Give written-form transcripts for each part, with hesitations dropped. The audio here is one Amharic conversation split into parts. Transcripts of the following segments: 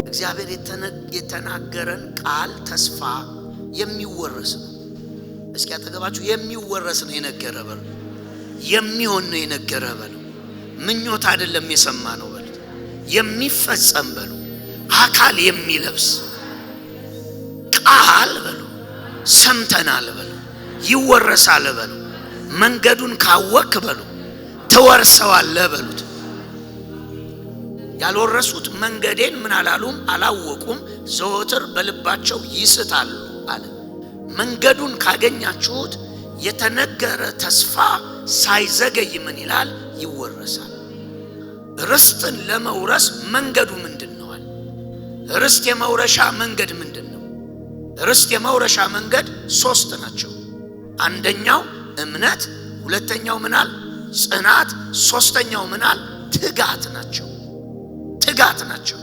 እግዚአብሔር የተናገረን ቃል ተስፋ የሚወረስ ነው። እስኪ አጠገባችሁ የሚወረስ ነው የነገረ በሉ። የሚሆን ነው የነገረ በሉ። ምኞት አይደለም የሰማ ነው በሉ። የሚፈጸም በሉ። አካል የሚለብስ ቃል በሉ። ሰምተናል በሉ። ይወረሳል በሉ። መንገዱን ካወክ በሉ ትወርሰዋለህ በሉት። ያልወረሱት መንገዴን ምን አላሉም አላወቁም፣ ዘወትር በልባቸው ይስታሉ አለ። መንገዱን ካገኛችሁት የተነገረ ተስፋ ሳይዘገይ ምን ይላል? ይወረሳል። ርስትን ለመውረስ መንገዱ ምንድነው? ርስት የመውረሻ መንገድ ምንድነው? ርስት የመውረሻ መንገድ 3 ናቸው። አንደኛው እምነት፣ ሁለተኛው ምናል ጽናት፣ ሶስተኛው ምናል ትጋት ናቸው። ትጋት ናቸው።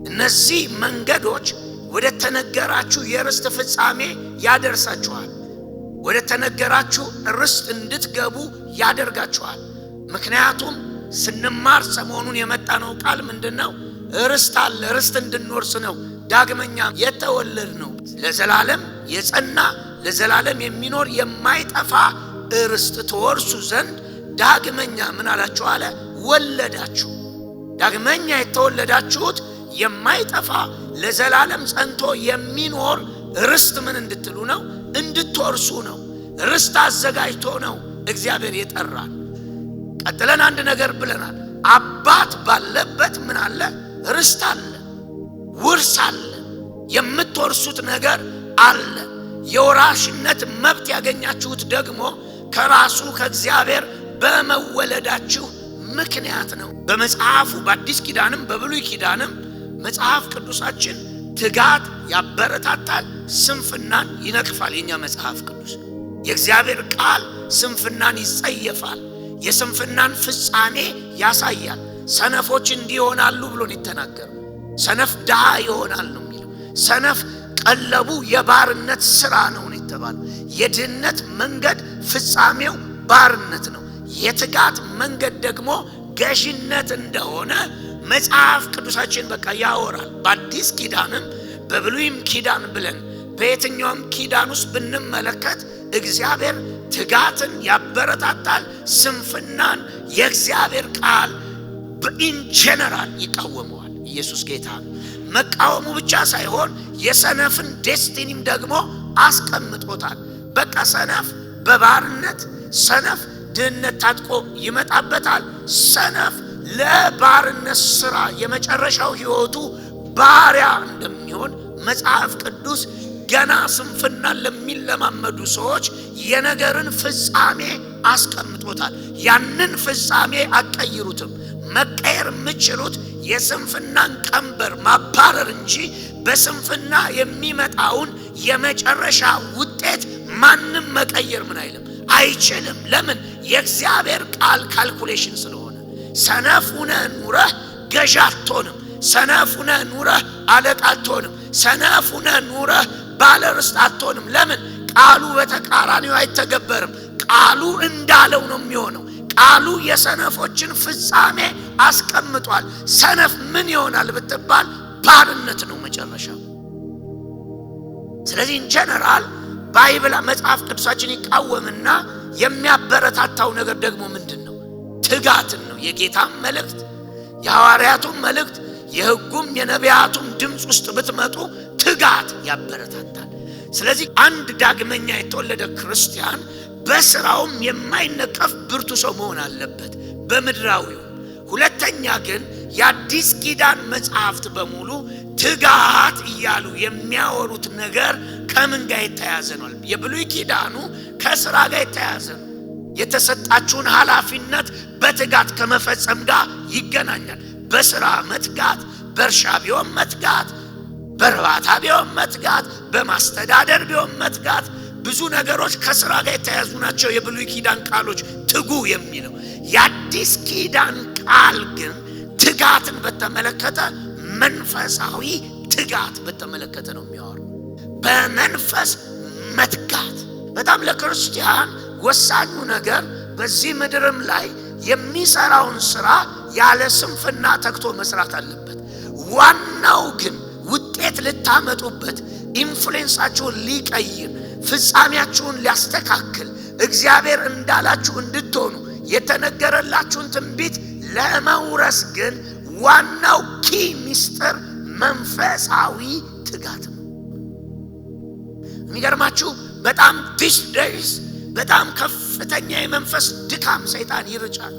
እነዚህ መንገዶች ወደ ተነገራችሁ የርስት ፍጻሜ ያደርሳችኋል። ወደ ተነገራችሁ ርስት እንድትገቡ ያደርጋችኋል። ምክንያቱም ስንማር ሰሞኑን የመጣነው ቃል ምንድነው? ርስት አለ። ርስት እንድንወርስ ነው ዳግመኛ የተወለድ ነው። ለዘላለም የጸና ለዘላለም የሚኖር የማይጠፋ ርስት ተወርሱ ዘንድ ዳግመኛ ምን አላችሁ አለ? ወለዳችሁ። ዳግመኛ የተወለዳችሁት የማይጠፋ ለዘላለም ጸንቶ የሚኖር ርስት ምን እንድትሉ ነው? እንድትወርሱ ነው። ርስት አዘጋጅቶ ነው እግዚአብሔር የጠራን። ቀጥለን አንድ ነገር ብለናል። አባት ባለበት ምን አለ? ርስት አለ፣ ውርስ አለ፣ የምትወርሱት ነገር አለ። የወራሽነት መብት ያገኛችሁት ደግሞ ከራሱ ከእግዚአብሔር በመወለዳችሁ ምክንያት ነው። በመጽሐፉ በአዲስ ኪዳንም በብሉይ ኪዳንም መጽሐፍ ቅዱሳችን ትጋት ያበረታታል፣ ስንፍናን ይነቅፋል። የኛ መጽሐፍ ቅዱስ የእግዚአብሔር ቃል ስንፍናን ይጸየፋል፣ የስንፍናን ፍጻሜ ያሳያል። ሰነፎች እንዲሆናሉ ብሎን ይተናገሩ። ሰነፍ ድሃ ይሆናል ነው የሚለው። ሰነፍ ቀለቡ የባርነት ስራ ነው የተባለው። የድህነት መንገድ ፍጻሜው ባርነት ነው። የትጋት መንገድ ደግሞ ገዥነት እንደሆነ መጽሐፍ ቅዱሳችን በቃ ያወራል። በአዲስ ኪዳንም በብሉይም ኪዳን ብለን በየትኛውም ኪዳን ውስጥ ብንመለከት እግዚአብሔር ትጋትን ያበረታታል፣ ስንፍናን የእግዚአብሔር ቃል በኢንጀነራል ይቃወመዋል። ኢየሱስ ጌታ ነው። መቃወሙ ብቻ ሳይሆን የሰነፍን ዴስቲኒም ደግሞ አስቀምጦታል። በቃ ሰነፍ በባርነት፣ ሰነፍ ድህነት ታጥቆ ይመጣበታል። ሰነፍ ለባርነት ስራ የመጨረሻው ህይወቱ ባሪያ እንደሚሆን መጽሐፍ ቅዱስ ገና ስንፍናን ለሚለማመዱ ሰዎች የነገርን ፍጻሜ አስቀምጦታል። ያንን ፍጻሜ አቀይሩትም። መቀየር የምችሉት የስንፍናን ቀንበር ማባረር እንጂ በስንፍና የሚመጣውን የመጨረሻ ውጤት ማንም መቀየር ምን አይልም አይችልም። ለምን? የእግዚአብሔር ቃል ካልኩሌሽን ስለሆነ። ሰነፍ ሆነህ ኑረህ ገዥ አትሆንም። ሰነፍ ሆነህ ኑረህ አለቃ አትሆንም። ሰነፍ ሆነህ ኑረህ ባለ ርስት አትሆንም። ለምን? ቃሉ በተቃራኒው አይተገበርም። ቃሉ እንዳለው ነው የሚሆነው። ቃሉ የሰነፎችን ፍጻሜ አስቀምጧል። ሰነፍ ምን ይሆናል ብትባል ባርነት ነው መጨረሻው። ስለዚህ ኢንጀነራል ባይብል መጽሐፍ ቅዱሳችን ይቃወምና የሚያበረታታው ነገር ደግሞ ምንድነው? ትጋትን ነው። የጌታም መልእክት የሐዋርያቱም መልእክት የሕጉም የነቢያቱም ድምፅ ውስጥ ብትመጡ ትጋት ያበረታታል። ስለዚህ አንድ ዳግመኛ የተወለደ ክርስቲያን በስራውም የማይነቀፍ ብርቱ ሰው መሆን አለበት በምድራዊው። ሁለተኛ ግን የአዲስ ኪዳን መጽሐፍት በሙሉ ትጋት እያሉ የሚያወሩት ነገር ከምን ጋር የተያዘ ነው? የብሉይ ኪዳኑ ከስራ ጋር የተያዘ ነው። የተሰጣችሁን ኃላፊነት በትጋት ከመፈጸም ጋር ይገናኛል። በስራ መትጋት፣ በእርሻ ቢሆን መትጋት፣ በእርባታ ቢሆን መትጋት፣ በማስተዳደር ቢሆን መትጋት፣ ብዙ ነገሮች ከስራ ጋር የተያዙ ናቸው። የብሉይ ኪዳን ቃሎች ትጉ የሚለው የአዲስ ኪዳን ቃል ግን ትጋትን በተመለከተ መንፈሳዊ ትጋት በተመለከተ ነው የሚያወራው። በመንፈስ መትጋት በጣም ለክርስቲያን ወሳኙ ነገር በዚህ ምድርም ላይ የሚሰራውን ስራ ያለ ስንፍና ተግቶ መስራት አለበት። ዋናው ግን ውጤት ልታመጡበት፣ ኢንፍሉዌንሳችሁን ሊቀይር፣ ፍጻሜያችሁን ሊያስተካክል፣ እግዚአብሔር እንዳላችሁ እንድትሆኑ የተነገረላችሁን ትንቢት ለመውረስ ግን ዋናው ኪ ሚስጥር መንፈሳዊ ትጋት ነው። የሚገርማችሁ በጣም ዲስ ዴይስ በጣም ከፍተኛ የመንፈስ ድካም ሰይጣን ይርጫል።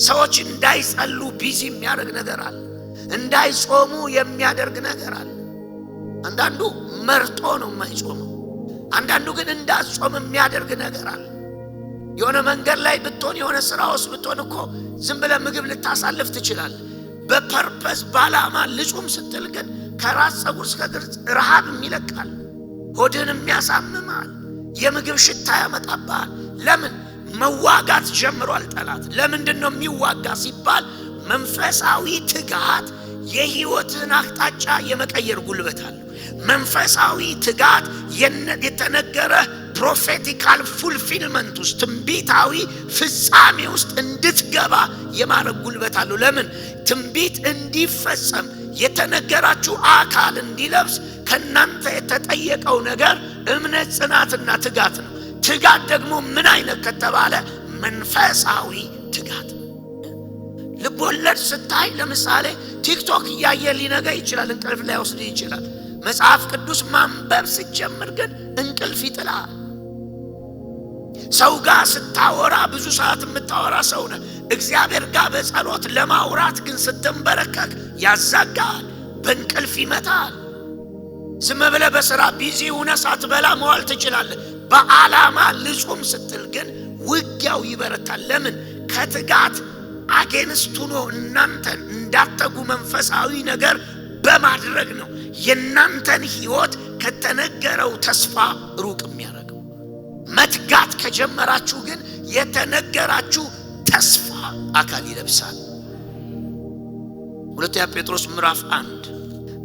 ሰዎች እንዳይጸሉ ቢዚ የሚያደርግ ነገር አለ። እንዳይጾሙ የሚያደርግ ነገር አለ። አንዳንዱ መርጦ ነው የማይጾመው። አንዳንዱ ግን እንዳትጾም የሚያደርግ ነገር አለ። የሆነ መንገድ ላይ ብትሆን፣ የሆነ ስራ ውስጥ ብትሆን እኮ ዝም ብለህ ምግብ ልታሳልፍ ትችላለህ። በፐርፐስ ባላማ ልጹም ስትል ግን ከራስ ፀጉር እስከ እግር ረሃብ ይለቃል፣ ሆድን የሚያሳምማል፣ የምግብ ሽታ ያመጣባል። ለምን? መዋጋት ጀምሯል ጠላት። ለምንድን ነው የሚዋጋ ሲባል መንፈሳዊ ትጋት የህይወትን አቅጣጫ የመቀየር ጉልበት አለው። መንፈሳዊ ትጋት የተነገረ ፕሮፌቲካል ፉልፊልመንት ውስጥ ትንቢታዊ ፍጻሜ ውስጥ እንድትገባ የማድረግ ጉልበት አለው። ለምን? ትንቢት እንዲፈጸም የተነገራችሁ አካል እንዲለብስ ከናንተ የተጠየቀው ነገር እምነት፣ ጽናትና ትጋት ነው። ትጋት ደግሞ ምን አይነት ከተባለ መንፈሳዊ ትጋት ነው። ልቦለድ ስታይ ለምሳሌ ቲክቶክ እያየ ሊነጋ ይችላል፣ እንቅልፍ ላይ ወስድ ይችላል። መጽሐፍ ቅዱስ ማንበብ ሲጀምር ግን እንቅልፍ ይጥላል። ሰው ጋር ስታወራ ብዙ ሰዓት የምታወራ ሰው ነህ። እግዚአብሔር ጋር በጸሎት ለማውራት ግን ስትንበረከክ ያዛጋል፣ በእንቅልፍ ይመታል። ዝም ብለህ በሥራ ቢዚ ሆነህ ሳትበላ መዋል ትችላለህ። በዓላማ ልጹም ስትል ግን ውጊያው ይበረታል። ለምን? ከትጋት አጌንስት ሆኖ እናንተን እንዳትተጉ መንፈሳዊ ነገር በማድረግ ነው የእናንተን ሕይወት ከተነገረው ተስፋ ሩቅ የሚያደርገው። መትጋት ከጀመራችሁ ግን የተነገራችሁ ተስፋ አካል ይለብሳል። ሁለተኛ ጴጥሮስ ምዕራፍ 1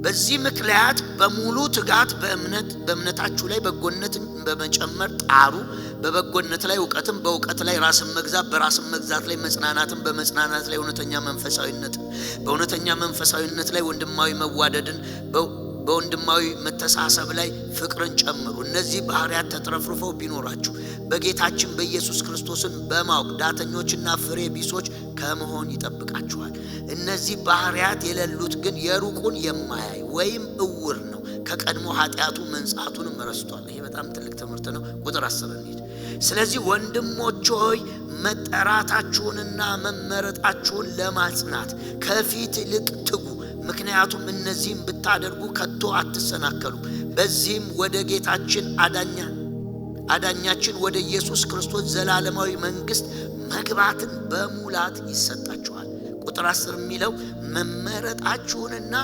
በዚህ ምክንያት በሙሉ ትጋት በእምነታችሁ ላይ በጎነትን በመጨመር ጣሩ፣ በበጎነት ላይ እውቀትን፣ በእውቀት ላይ ራስን መግዛት፣ በራስን መግዛት ላይ መጽናናትን፣ በመጽናናት ላይ እውነተኛ መንፈሳዊነትን፣ በእውነተኛ መንፈሳዊነት ላይ ወንድማዊ መዋደድን፣ በወንድማዊ መተሳሰብ ላይ ፍቅርን ጨምሩ። እነዚህ ባህሪያት ተትረፍርፈው ቢኖራችሁ በጌታችን በኢየሱስ ክርስቶስን በማወቅ ዳተኞችና ፍሬ ቢሶች ከመሆን ይጠብቃችኋል። እነዚህ ባህሪያት የሌሉት ግን የሩቁን የማያይ ወይም እውር ነው፣ ከቀድሞ ኃጢአቱ መንጻቱንም ረስቷል። ይሄ በጣም ትልቅ ትምህርት ነው። ቁጥር 10 እንሂድ። ስለዚህ ወንድሞች ሆይ መጠራታችሁንና መመረጣችሁን ለማጽናት ከፊት ይልቅ ትጉ። ምክንያቱም እነዚህም ብታደርጉ ከቶ አትሰናከሉ። በዚህም ወደ ጌታችን አዳኛችን ወደ ኢየሱስ ክርስቶስ ዘላለማዊ መንግሥት መግባትን በሙላት ይሰጣችኋል። ቁጥር 10 የሚለው መመረጣችሁንና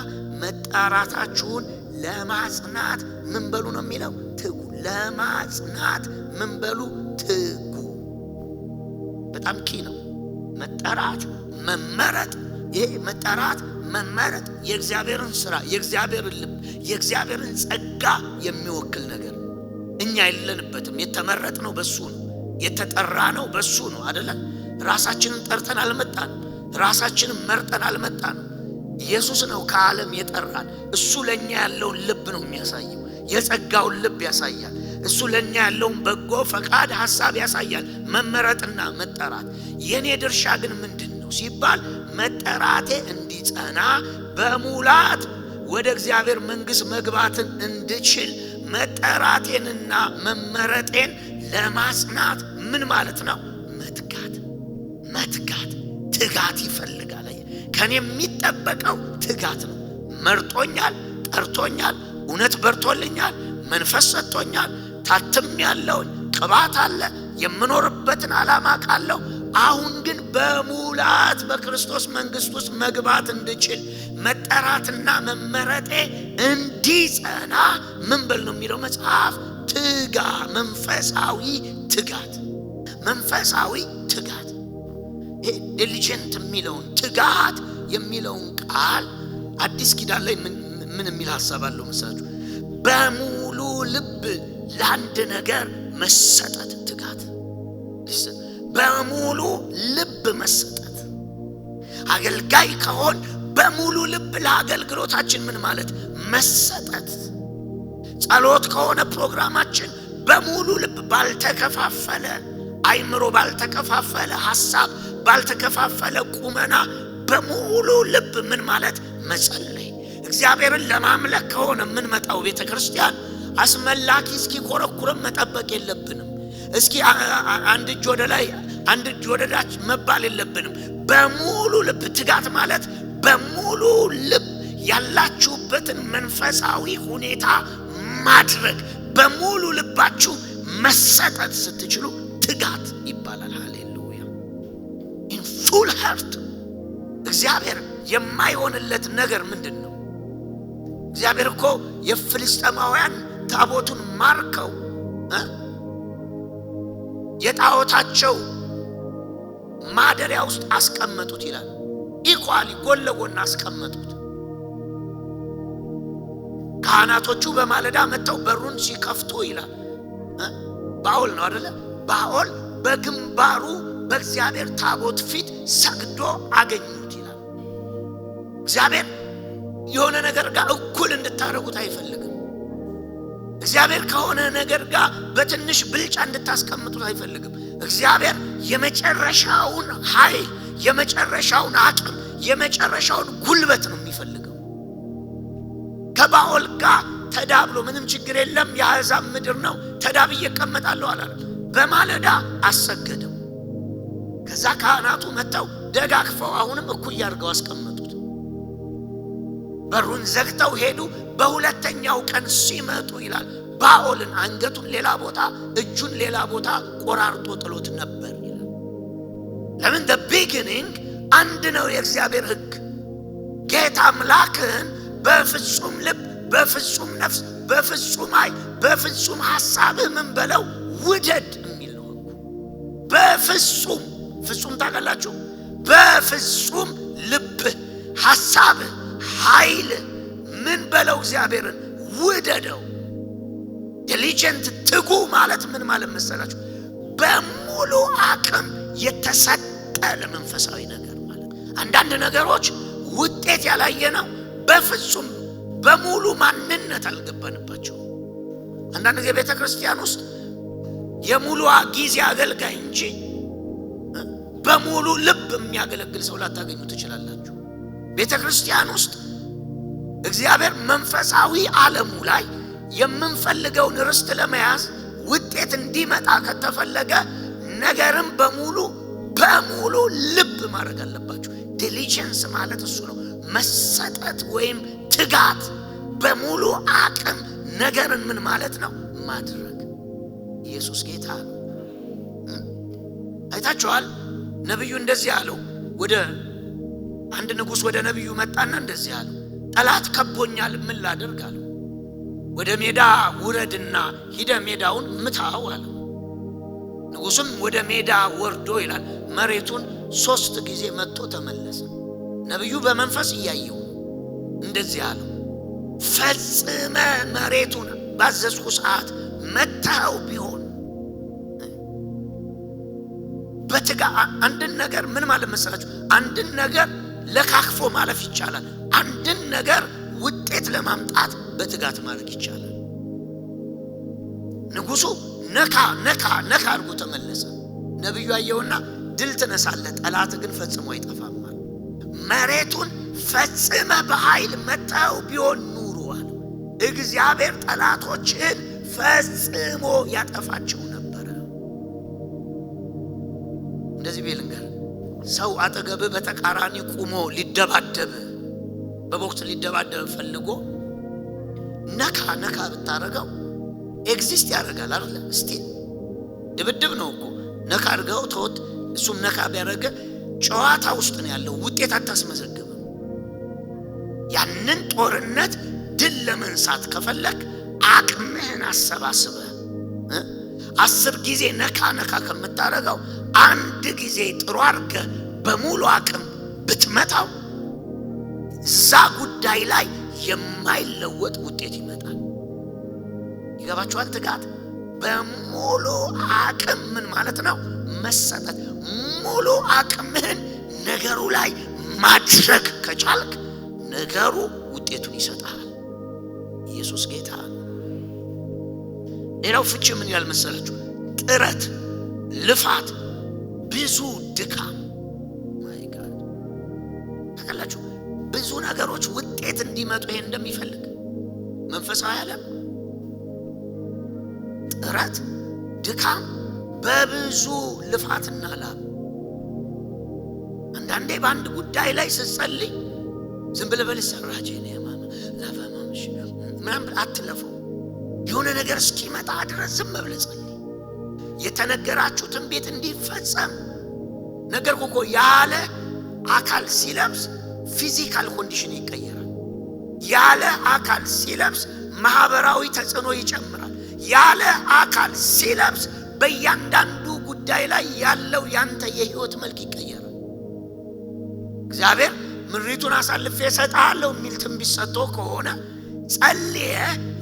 መጠራታችሁን ለማጽናት ምን በሉ ነው የሚለው? ትጉ። ለማጽናት ምን በሉ? ትጉ። በጣም ኪ ነው። መጠራት፣ መመረጥ። ይሄ መጠራት፣ መመረጥ የእግዚአብሔርን ሥራ፣ የእግዚአብሔርን ልብ፣ የእግዚአብሔርን ጸጋ የሚወክል ነገር። እኛ የለንበትም። የተመረጥነው በሱ ነው። የተጠራነው በሱ ነው። አይደለም? ራሳችንን ጠርተን አልመጣንም። ራሳችንን መርጠን አልመጣንም። ኢየሱስ ነው ከዓለም የጠራን። እሱ ለኛ ያለውን ልብ ነው የሚያሳየው። የጸጋውን ልብ ያሳያል። እሱ ለኛ ያለውን በጎ ፈቃድ ሐሳብ ያሳያል። መመረጥና መጠራት። የኔ ድርሻ ግን ምንድነው ሲባል መጠራቴ እንዲጸና በሙላት ወደ እግዚአብሔር መንግሥት መግባትን እንድችል መጠራቴንና መመረጤን ለማጽናት ምን ማለት ነው? መትጋት ትጋት ይፈልጋል። ከኔ የሚጠበቀው ትጋት ነው። መርጦኛል፣ ጠርቶኛል፣ እውነት በርቶልኛል፣ መንፈስ ሰጥቶኛል፣ ታትም ያለውን ቅባት አለ፣ የምኖርበትን ዓላማ ቃለሁ። አሁን ግን በሙላት በክርስቶስ መንግሥት ውስጥ መግባት እንድችል መጠራትና መመረጤ እንዲጸና ምን በል ነው የሚለው መጽሐፍ? ትጋ። መንፈሳዊ ትጋት። ዲሊጀንት የሚለውን ትጋት የሚለውን ቃል አዲስ ኪዳን ላይ ምን የሚል ሐሳብ አለው መሰላችሁ? በሙሉ ልብ ለአንድ ነገር መሰጠት ትጋት። በሙሉ ልብ መሰጠት። አገልጋይ ከሆን በሙሉ ልብ ለአገልግሎታችን ምን ማለት መሰጠት። ጸሎት ከሆነ ፕሮግራማችን በሙሉ ልብ ባልተከፋፈለ አይምሮ፣ ባልተከፋፈለ ሐሳብ፣ ባልተከፋፈለ ቁመና በሙሉ ልብ ምን ማለት መጸለይ። እግዚአብሔርን ለማምለክ ከሆነ ምን መጣው ቤተክርስቲያን አስመላኪ እስኪ ኮረኩረም መጠበቅ የለብንም። እስኪ አንድ እጅ ወደ ላይ አንድ እጅ ወደ ታች መባል የለብንም። በሙሉ ልብ ትጋት ማለት በሙሉ ልብ ያላችሁበትን መንፈሳዊ ሁኔታ ማድረግ፣ በሙሉ ልባችሁ መሰጠት ስትችሉ ትጋት ይባላል። ሃሌሉያ። in full heart እግዚአብሔር የማይሆንለት ነገር ምንድነው? እግዚአብሔር እኮ የፍልስጤማውያን ታቦቱን ማርከው የጣዖታቸው ማደሪያ ውስጥ አስቀመጡት ይላል። ኢኳሊ ጎን ለጎን አስቀመጡት። ካህናቶቹ በማለዳ መጥተው በሩን ሲከፍቱ ይላል ባኦል ነው አይደለ? ባኦል በግንባሩ በእግዚአብሔር ታቦት ፊት ሰግዶ አገኙት ይላል። እግዚአብሔር የሆነ ነገር ጋር እኩል እንድታረጉት አይፈልግም። እግዚአብሔር ከሆነ ነገር ጋር በትንሽ ብልጫ እንድታስቀምጡት አይፈልግም። እግዚአብሔር የመጨረሻውን ኃይል፣ የመጨረሻውን አቅም፣ የመጨረሻውን ጉልበት ነው የሚፈልገው። ከባኦል ጋር ተዳብሎ ምንም ችግር የለም የአሕዛብ ምድር ነው ተዳብዬ እቀመጣለሁ አላለ። በማለዳ አሰገደው። ከዛ ካህናቱ መጥተው ደጋግፈው አሁንም እኩል አድርገው አስቀመጡት። በሩን ዘግተው ሄዱ። በሁለተኛው ቀን ሲመጡ ይላል ባኦልን አንገቱን ሌላ ቦታ እጁን ሌላ ቦታ ቆራርጦ ጥሎት ነበር ይላል። ለምን? the beginning አንድ ነው የእግዚአብሔር ሕግ። ጌታ አምላክን በፍጹም ልብ፣ በፍጹም ነፍስ፣ በፍጹም ኃይል፣ በፍጹም ሐሳብህ ምን በለው ውደድ የሚል ነው ሕጉ። በፍጹም ፍጹም ታውቃላችሁ? በፍጹም ልብ፣ ሐሳብ፣ ኃይል ምን በለው እግዚአብሔርን ውደደው። ዲሊጀንት ትጉ ማለት ምን ማለት መሰላችሁ? በሙሉ አቅም የተሰጠ ለመንፈሳዊ ነገር ማለት። አንዳንድ ነገሮች ውጤት ያላየነው በፍጹም በሙሉ ማንነት አልገባንባቸው። አንዳንድ ጊዜ ቤተክርስቲያን ውስጥ የሙሉ ጊዜ አገልጋይ እንጂ በሙሉ ልብ የሚያገለግል ሰው ላታገኙ ትችላላችሁ። ቤተክርስቲያን ውስጥ እግዚአብሔር መንፈሳዊ ዓለሙ ላይ የምንፈልገውን ርስት ለመያዝ ውጤት እንዲመጣ ከተፈለገ ነገርም በሙሉ ልብ ማድረግ አለባችሁ። ዲሊጀንስ ማለት እሱ ነው። መሰጠት ወይም ትጋት፣ በሙሉ አቅም ነገርን ምን ማለት ነው ማድረግ። ኢየሱስ ጌታ ነው። አይታችኋል? ነብዩ እንደዚህ አለው። ወደ አንድ ንጉስ ወደ ነብዩ መጣና እንደዚህ አለው፣ ጠላት ከቦኛል ምን ላድርግ አለው። ወደ ሜዳ ውረድና ሂደ ሜዳውን ምታው አለው። ንጉስም ወደ ሜዳ ወርዶ ይላል መሬቱን 3 ጊዜ መጥቶ ተመለሰ። ነብዩ በመንፈስ እያየው እንደዚህ አለው፣ ፈጽመ መሬቱን ባዘዝኩ ሰዓት መታው ቢሆን በትጋ አንድን ነገር ምን ማለት መሰላችሁ? አንድን ነገር ለካክፎ ማለፍ ይቻላል። አንድን ነገር ውጤት ለማምጣት በትጋት ማድረግ ይቻላል። ንጉሱ ነካ አድርጎ ተመለሰ። ነብዩ አየውና ድል ትነሳለህ፣ ጠላት ግን ፈጽሞ አይጠፋም። መሬቱን ፈጽመ በኃይል መታው ቢሆን ኑሮ አለ እግዚአብሔር ጠላቶችን ፈጽሞ ያጠፋቸው ነበር። እንደዚህ ቢልንገር ሰው አጠገብ በተቃራኒ ቆሞ ሊደባደብ በቦክስ ሊደባደብ ፈልጎ ነካ ብታረጋው ኤግዚስት ያደርጋል አይደል? እስቲ ድብድብ ነው እኮ ነካ አድርገው ተውት። እሱም ነካ ቢያደርግ ጨዋታ ውስጥ ነው ያለው፣ ውጤት አታስመዘግብም። ያንን ጦርነት ድል ለመንሳት ከፈለክ አቅምህን አሰባስበህ 10 ጊዜ ነካ ከምታረጋው አንድ ጊዜ ጥሩ አድርገህ በሙሉ አቅም ብትመታው እዛ ጉዳይ ላይ የማይለወጥ ውጤት ይመጣል። ይገባችኋል? ትጋት በሙሉ አቅም ምን ማለት ነው? መሰጠት። ሙሉ አቅምህን ነገሩ ላይ ማድረግ ከቻልክ ነገሩ ውጤቱን ይሰጣል። ኢየሱስ ጌታ ነው። ሌላው ፍቺ ምን ያህል መሰላችሁ? ጥረት፣ ልፋት፣ ብዙ ድካም። ማይ ጋድ ታውቃላችሁ፣ ብዙ ነገሮች ውጤት እንዲመጡ ይሄን እንደሚፈልግ መንፈሳዊ ዓለም ጥረት፣ ድካም፣ በብዙ ልፋትና ላብ። አንዳንዴ በአንድ ጉዳይ ላይ ስትጸልይ ዝም ብለህ በልሰራጄ ነው ያማማ ለፈማምሽ ምናምን አትለፈው። የሆነ ነገር እስኪመጣ ድረስ ዝም ብለህ ጸልይ። የተነገራችሁ ትንቢት እንዲፈጸም ነገር እኮ ያለ አካል ሲለብስ ፊዚካል ኮንዲሽን ይቀየራል። ያለ አካል ሲለብስ ማህበራዊ ተጽዕኖ ይጨምራል። ያለ አካል ሲለብስ በእያንዳንዱ ጉዳይ ላይ ያለው ያንተ የህይወት መልክ ይቀየራል። እግዚአብሔር ምሪቱን አሳልፌ እሰጥሃለሁ የሚል ትንቢት ሰጥቶ ከሆነ ጸልየ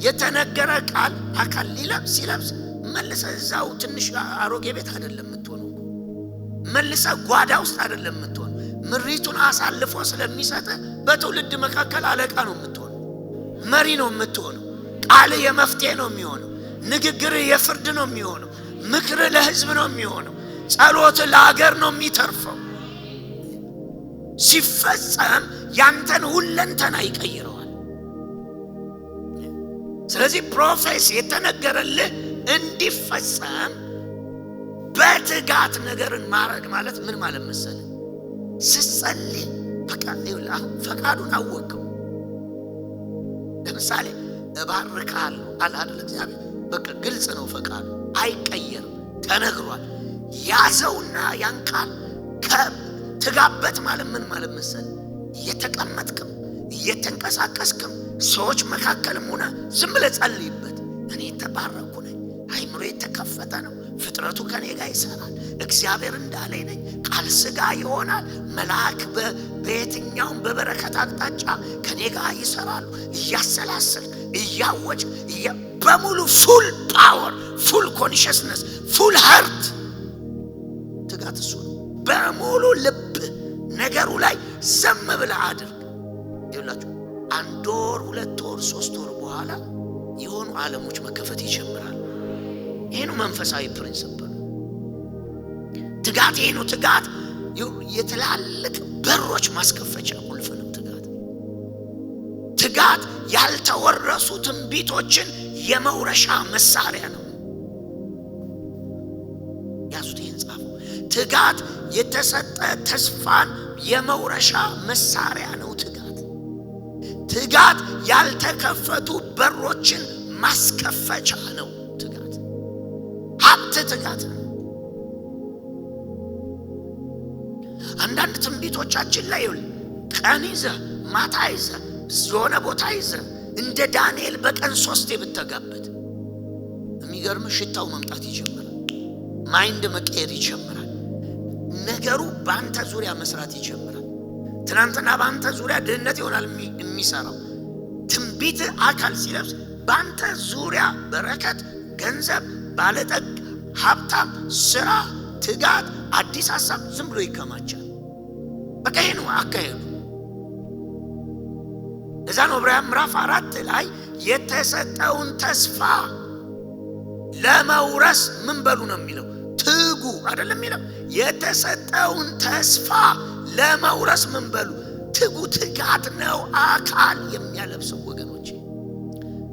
የተነገረ ቃል አካል ሲለብስ መልሰህ እዛው ትንሽ አሮጌ ቤት አይደለም የምትሆነው፣ መልሰህ ጓዳ ውስጥ አይደለም የምትሆነው። ምሪቱን አሳልፎ ስለሚሰጥ በትውልድ መካከል አለቃ ነው የምትሆነው፣ መሪ ነው የምትሆነው። ቃል የመፍትሄ ነው የሚሆነው፣ ንግግር የፍርድ ነው የሚሆነው፣ ምክር ለህዝብ ነው የሚሆነው፣ ጸሎት ለሀገር ነው የሚተርፈው። ሲፈጸም ያንተን ሁለንተና ይቀይረዋል። ስለዚህ ፕሮፌሲ የተነገረልህ እንዲፈጸም በትጋት ነገርን ማድረግ ማለት ምን ማለት መሰለህ? ስትጸልይ በቃ ፈቃዱን አወቀው። ለምሳሌ እባርካለሁ አለ አይደል እግዚአብሔር። በቃ ግልጽ ነው ፈቃዱ፣ አይቀየርም፣ ተነግሯል። ያዘውና ያን ቃል ትጋበት ማለት ምን ማለት መሰለህ? እየተቀመጥክም እየተንቀሳቀስክም ሰዎች መካከልም ሆነ ዝም ብለህ ጸልይበት። እኔ ተባረኩ ነኝ፣ አይምሮ የተከፈተ ነው፣ ፍጥረቱ ከኔ ጋር ይሰራል፣ እግዚአብሔር እንዳለኝ ነኝ፣ ቃል ስጋ ይሆናል፣ መልአክ በየትኛውም በበረከት አቅጣጫ ከኔ ጋር ይሰራሉ። እያሰላሰል እያወጭ በሙሉ ፉል ፓወር፣ ፉል ኮንሽስነስ፣ ፉል ሀርት ትጋት እሱ ነው። በሙሉ ልብ ነገሩ ላይ ዘም ብለህ አድርግ። ይኸውላችሁ 1 ወር 2 ወር 3 ወር በኋላ የሆኑ ዓለሞች መከፈት ይጀምራል። ይሄ ነው መንፈሳዊ ፕሪንሲፕል። ትጋት ይሄ ነው። ትጋት የትላልቅ በሮች ማስከፈቻ ቁልፍ ነው። ትጋት ያልተወረሱ ትንቢቶችን የመውረሻ መሳሪያ ነው። ያዙት፣ ይሄን ጻፉ። ትጋት የተሰጠ ተስፋን የመውረሻ መሳሪያ ነው። ትጋት ያልተከፈቱ በሮችን ማስከፈቻ ነው። ትጋት ሀብት ትጋት ነው። አንዳንድ ትንቢቶቻችን ላይ ቀን ይዘህ ማታ ይዘህ የሆነ ቦታ ይዘህ እንደ ዳንኤል በቀን 3 ብትተጋበት የሚገርም ሽታው መምጣት ይጀምራል። ማይንድ መቀየር ይጀምራል። ነገሩ በአንተ ዙሪያ መስራት ይጀምራል። ትናንትና በአንተ ዙሪያ ድህነት ይሆናል የሚሰራው። ትንቢት አካል ሲለብስ በአንተ ዙሪያ በረከት፣ ገንዘብ፣ ባለጠግ፣ ሀብታም፣ ስራ፣ ትጋት፣ አዲስ ሀሳብ ዝም ብሎ ይከማቻል። በቃ ይሄ ነው አካሄዱ። እዛ ነው ዕብራውያን ምዕራፍ 4 ላይ የተሰጠውን ተስፋ ለመውረስ ምን በሉ ነው የሚለው? ትጉ አይደለም የሚለው? የተሰጠውን ተስፋ ለመውረስ ምን በሉ? ትጉ። ትጋት ነው አካል የሚያለብሰው ወገኖች።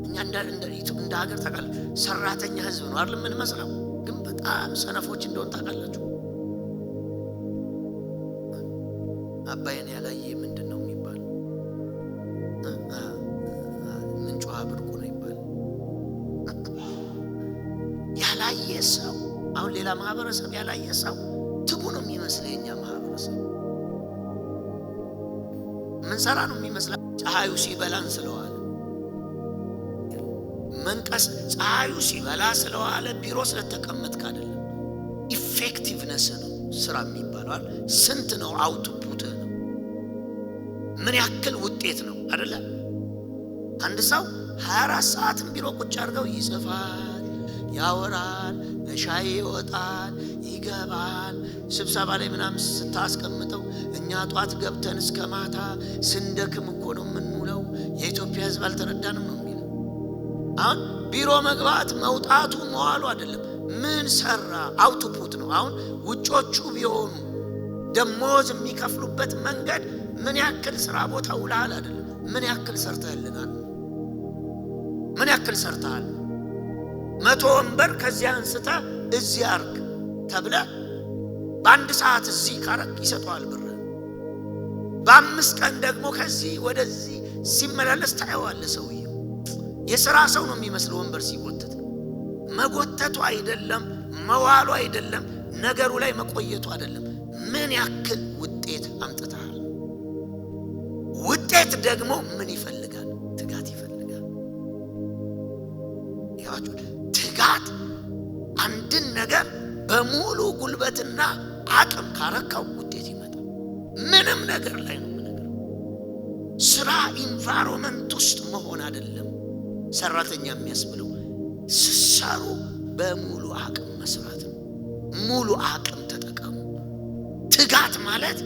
እኛ እንደ ሀገር ታውቃላችሁ ሰራተኛ ህዝብ ነው አይደል ምን መስለው፣ ግን በጣም ሰነፎች እንደሆን ታውቃላችሁ። አባይን ያላየ ምንድነው የሚባል? ምንጩ ብርቁ ነው ይባል። ያላየ ሰው አሁን ሌላ ማህበረሰብ ያላየ ሰው ትጉ ነው የሚመስለው። የኛ ማህበረሰብ ምን ሰራ ነው የሚመስለው? ፀሐዩ ሲበላን ስለዋለ መንቀስ፣ ፀሐዩ ሲበላ ስለዋለ ቢሮ ስለተቀመጥክ አይደለም። ኢፌክቲቭነስ ነው ስራ የሚባለው። ስንት ነው አውትፑት ነው? ምን ያክል ውጤት ነው አይደለ? አንድ ሰው 24 ሰዓትም ቢሮ ቁጭ አድርገው ይጽፋል፣ ያወራል፣ ለሻይ ይወጣል፣ ይገባል። ስብሰባ ላይ ምናምን ስታስቀምጠው እኛ ጧት ገብተን እስከ ማታ ስንደክም እኮ ነው የምንውለው፣ የኢትዮጵያ ሕዝብ አልተረዳንም ነው የሚለው። አሁን ቢሮ መግባት መውጣቱ መዋሉ አይደለም፣ ምን ሰራ አውትፑት ነው። አሁን ውጮቹ ቢሆኑ ደሞዝ የሚከፍሉበት መንገድ ምን ያክል ስራ ቦታ ውለሃል አይደለም፣ ምን ያክል ሰርተህልናል፣ ምን ያክል ሰርተሃል። 100 ወንበር ከዚያ አንስተ እዚህ አርግ ተብለ በአንድ ሰዓት እዚህ ካረክ ይሰጠዋል ብር። በ5 ቀን ደግሞ ከዚህ ወደዚህ ሲመላለስ ታየዋለህ። ሰውየው የሥራ ሰው ነው የሚመስለው። ወንበር ሲጎተት መጎተቱ አይደለም፣ መዋሉ አይደለም፣ ነገሩ ላይ መቆየቱ አይደለም፣ ምን ያክል ውጤት አምጥተሃል። ውጤት ደግሞ ምን ይፈልጋል? ትጋት ይፈልጋል። ያችሁ ትጋት አንድን ነገር በሙሉ ጉልበትና አቅም ካረካው ውጤት ይመጣል። ምንም ነገር ላይ ነው ነገር ስራ ኢንቫይሮንመንት ውስጥ መሆን አይደለም ሰራተኛ የሚያስብለው። ሲሰሩ በሙሉ አቅም መስራት ነው። ሙሉ አቅም ተጠቀሙ። ትጋት ማለት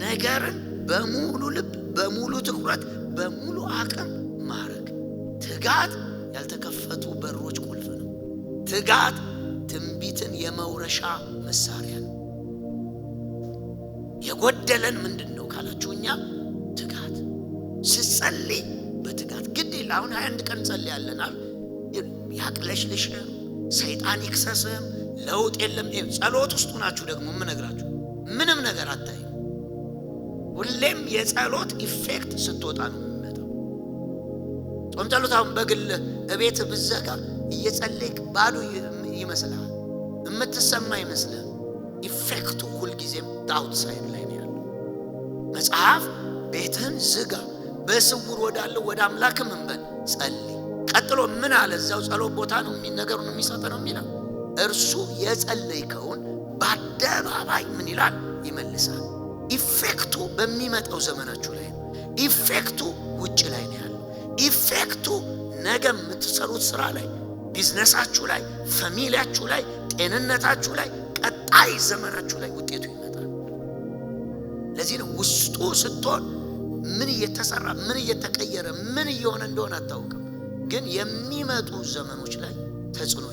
ነገርን በሙሉ ልብ፣ በሙሉ ትኩረት፣ በሙሉ አቅም ማረግ። ትጋት ያልተከፈቱ በሮች ቁልፍ ነው። ትጋት ትንቢትን የመውረሻ መሳሪያ ነው። የጎደለን ምንድነው ካላችሁኛ ትጋት። ስጸልይ በትጋት ግድ ይላል። አሁን 21 ቀን ጸልያለናል። ያቅለሽልሽ ሰይጣን ይክሰስም ለውጥ የለም። ጸሎት ውስጥ ናችሁ ደግሞ ምነግራችሁ ምንም ነገር አታዩ። ሁሌም የጸሎት ኢፌክት ስትወጣ ነው የሚመጣው። ጾም ጸሎት አሁን በግል እቤት ብዘጋ እየጸለይክ ባዶ ይመስላል፣ የምትሰማ ይመስላል። ኢፌክቱ ሁልጊዜም አውትሳይድ ላይ ነው ያለው። መጽሐፍ ቤትህን ዝጋ፣ በስውር ወዳለው ወደ አምላክ መንበል ጸልይ። ቀጥሎ ምን አለ? እዛው ጸሎት ቦታ ነው የሚነገሩን የሚሰጥ ነው የሚለው። እርሱ የጸለይከውን በአደባባይ ምን ይላል? ይመልሳል። ኢፌክቱ በሚመጣው ዘመናችሁ ላይ ነው። ኢፌክቱ ውጭ ላይ ነው ያለው። ኢፌክቱ ነገ የምትሰሩት ስራ ላይ፣ ቢዝነሳችሁ ላይ፣ ፋሚሊያችሁ ላይ፣ ጤንነታችሁ ላይ፣ ቀጣይ ዘመናችሁ ላይ ውጤቱ ይመጣል። ለዚህ ነው ውስጡ ስትሆን ምን እየተሰራ ምን እየተቀየረ ምን እየሆነ እንደሆነ አታውቅም፣ ግን የሚመጡ ዘመኖች ላይ ተጽዕኖ